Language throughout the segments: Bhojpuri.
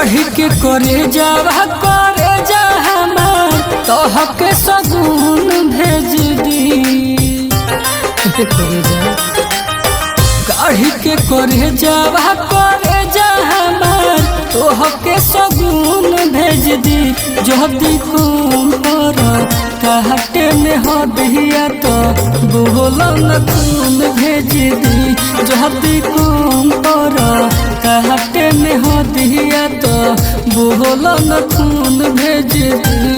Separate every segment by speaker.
Speaker 1: कही के करे जावा करे जा हमार तोहके सगुन भेज दी करे जा कही के करे जावा करे जा हमार तोहके सगुन भेज दी जदी खून पर कहते में हो दिया तो बोलन खून भेज दी जदी खून पर कहते में हो दिया तो बोलन खून भेज दी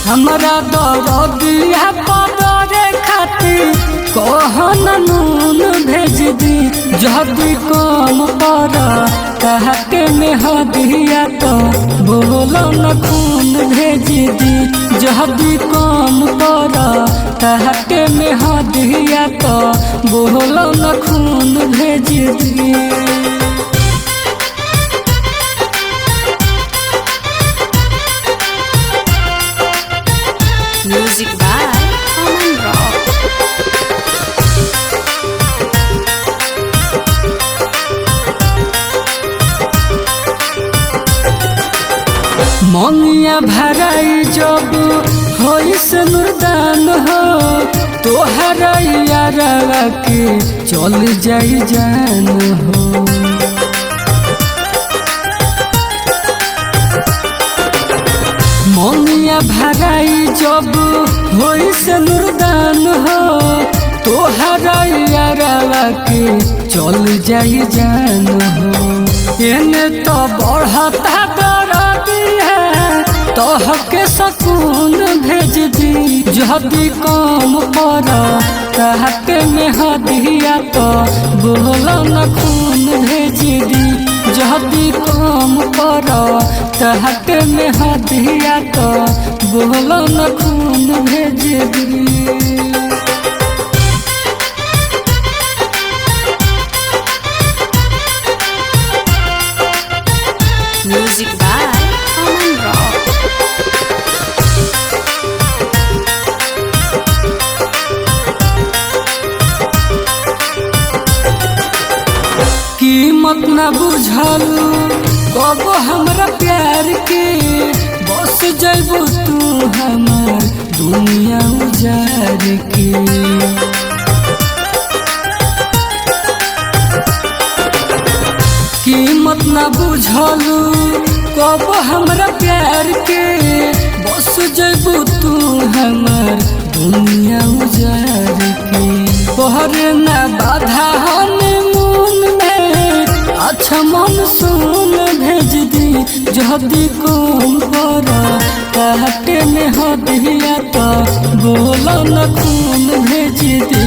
Speaker 1: हमरा दरदिया पदरे खातिर कहन नून भेज दी जदी कम पर कहते में हो दिया तो बोलन खून भेज दी जदी कम पर कहते में हो दिया तो बोलन खून भेज दी।
Speaker 2: Music by Aman Rock.
Speaker 1: मंगिया भराई जब होई से नुरदान हो तोहरा यारा के चल जाई जान हो मंगिया भराई जब होई से नुरदान हो तोहरा यारा के चल जाई जान हो एने तो बढ़ता तोहके सकून भेज दी जदी कम पर कहते में हो दिया तो बोलन खून भेज दी जदी कम पर कहते में हो दिया तो बोलन खून भेज दी।
Speaker 2: Music by Aman Rock.
Speaker 1: कीमत न बुझलू कब हमरा प्यार के बस जैबू तू हमार दुनिया उजार के कीमत न बुझलू कब हमरा प्यार के बस जैबू तू हमार दुनिया उजार के तोहरे न बाधा हनीमून में अच्छा मनसून भेज दी जदी कम पर कहते में हो दिया तो बोलन खून भेज दी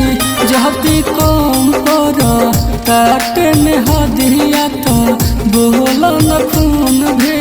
Speaker 1: जदी कम पर कहते में हो दिया तो बोलन खून भेज